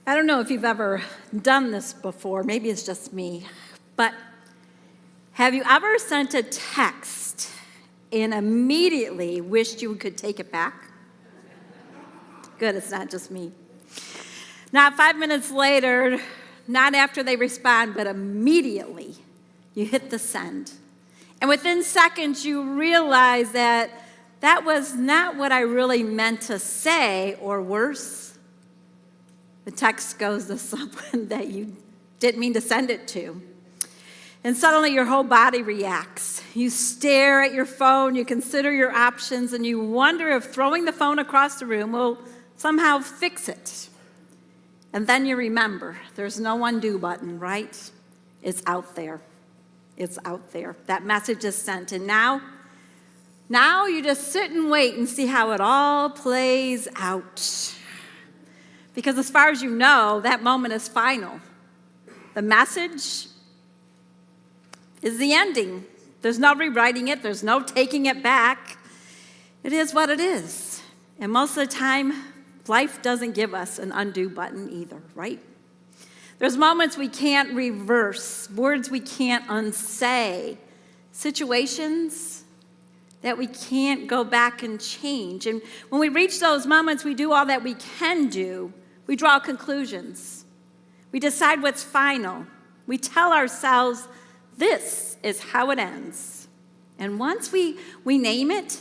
I don't know if you've ever done this before, maybe it's just me, but have you ever sent a text and immediately wished you could take it back? Good, it's not just me. Not 5 minutes later, not after they respond, but immediately you hit the send. And within seconds, you realize that that was not what I really meant to say, or worse, the text goes to someone that you didn't mean to send it to. And suddenly your whole body reacts. You stare at your phone, you consider your options, and you wonder if throwing the phone across the room will somehow fix it. And then you remember, there's no undo button, right? It's out there. It's out there. That message is sent. And now you just sit and wait and see how it all plays out. Because as far as you know, that moment is final. The message is the ending. There's no rewriting it. There's no taking it back. It is what it is. And most of the time, life doesn't give us an undo button either, right? There's moments we can't reverse, words we can't unsay, situations that we can't go back and change. And when we reach those moments, we do all that we can do. We draw conclusions. We decide what's final. We tell ourselves, this is how it ends. And once we name it,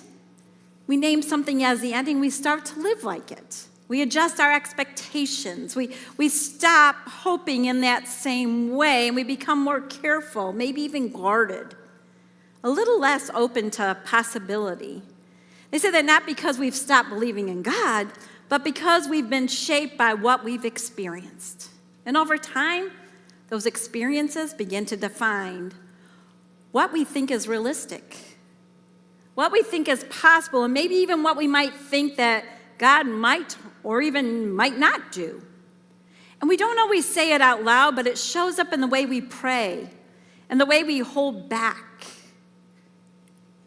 we name something as the ending, we start to live like it. We adjust our expectations. We stop hoping in that same way, and we become more careful, maybe even guarded, a little less open to possibility. They say that not because we've stopped believing in God, but because we've been shaped by what we've experienced. And over time, those experiences begin to define what we think is realistic, what we think is possible, and maybe even what we might think that God might or even might not do. And we don't always say it out loud, but it shows up in the way we pray and the way we hold back.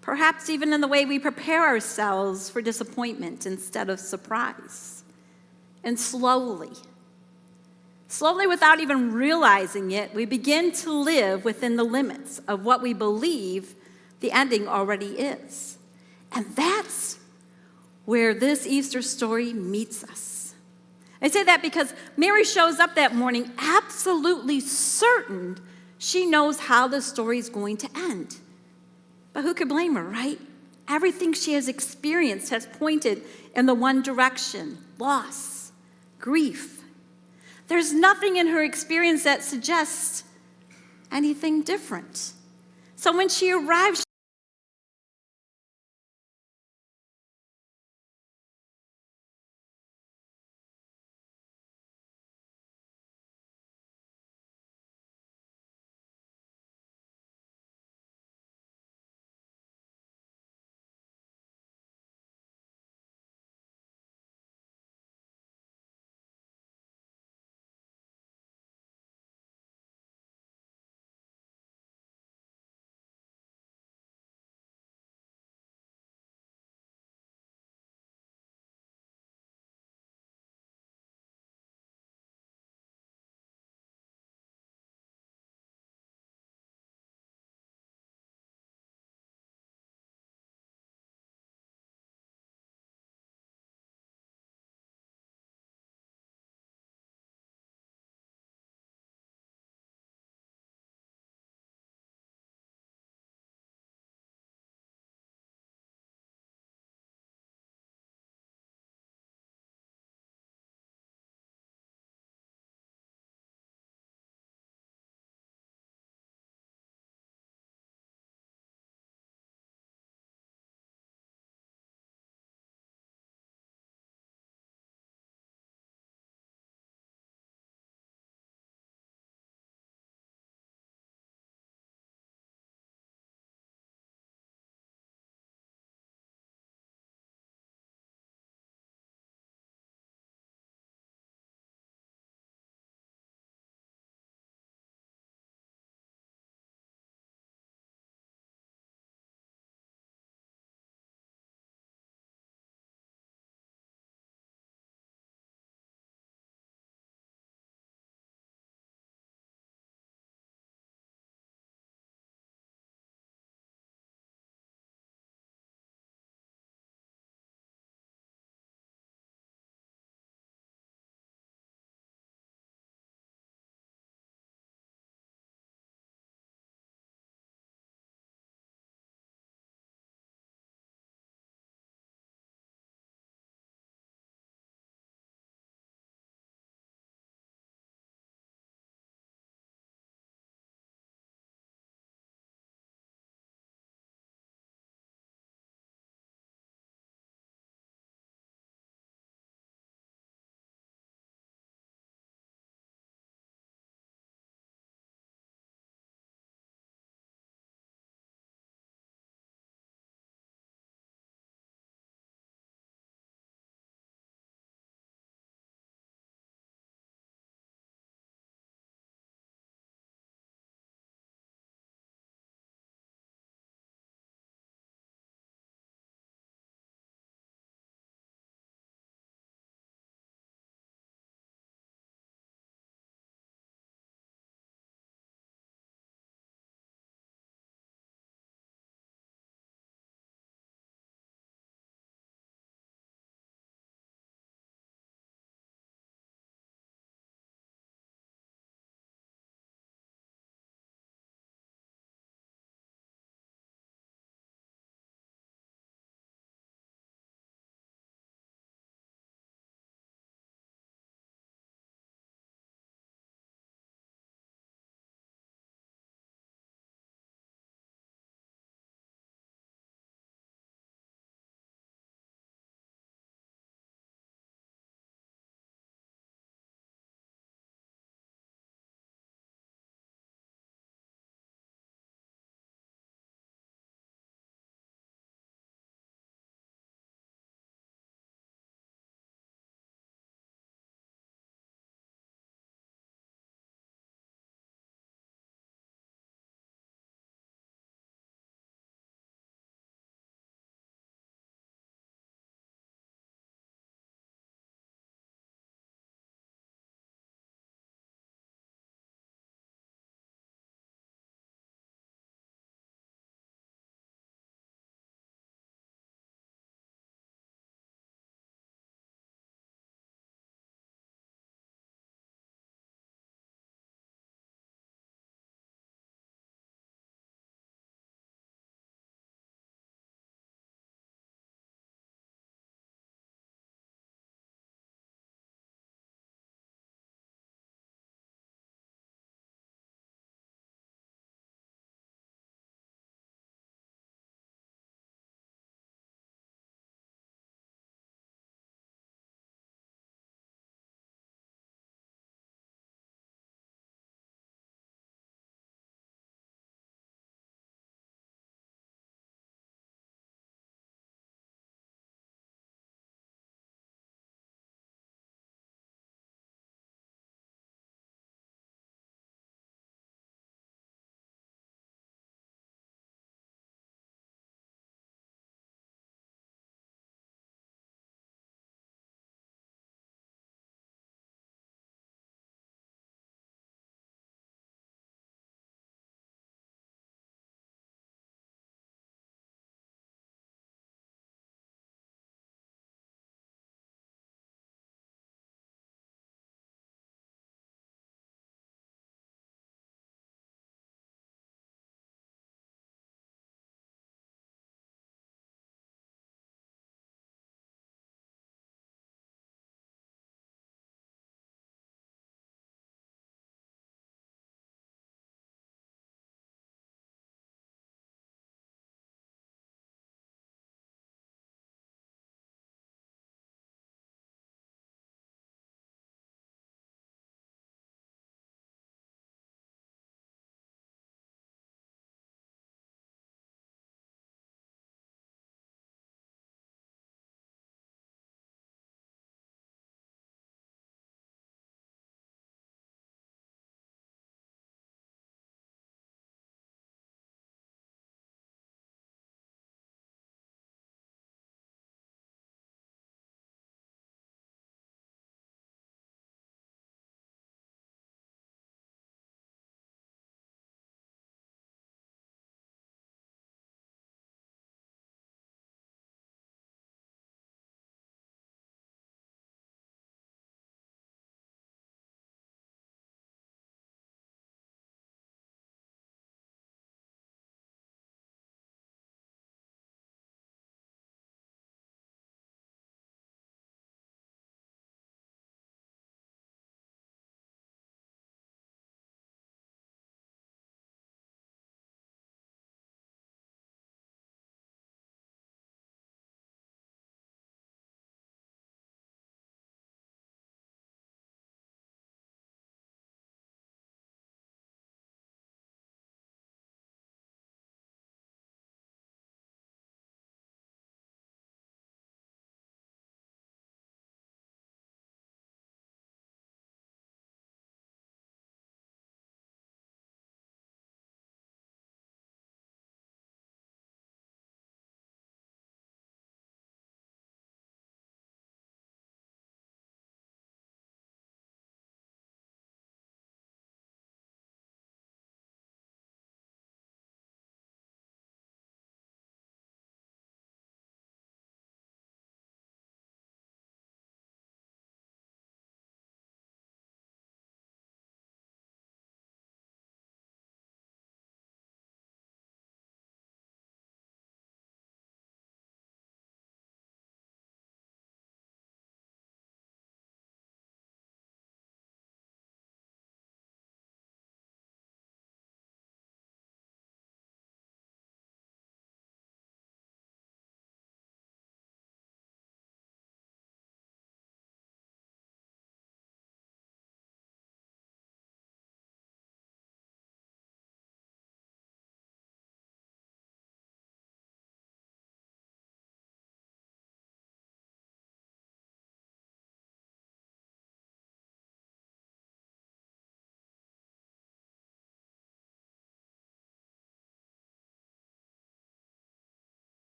Perhaps even in the way we prepare ourselves for disappointment instead of surprise. And slowly, without even realizing it, we begin to live within the limits of what we believe the ending already is. And that's where this Easter story meets us. I say that because Mary shows up that morning absolutely certain she knows how the story is going to end. But who could blame her, right? Everything she has experienced has pointed in the one direction: loss, grief. There's nothing in her experience that suggests anything different. So when she arrives,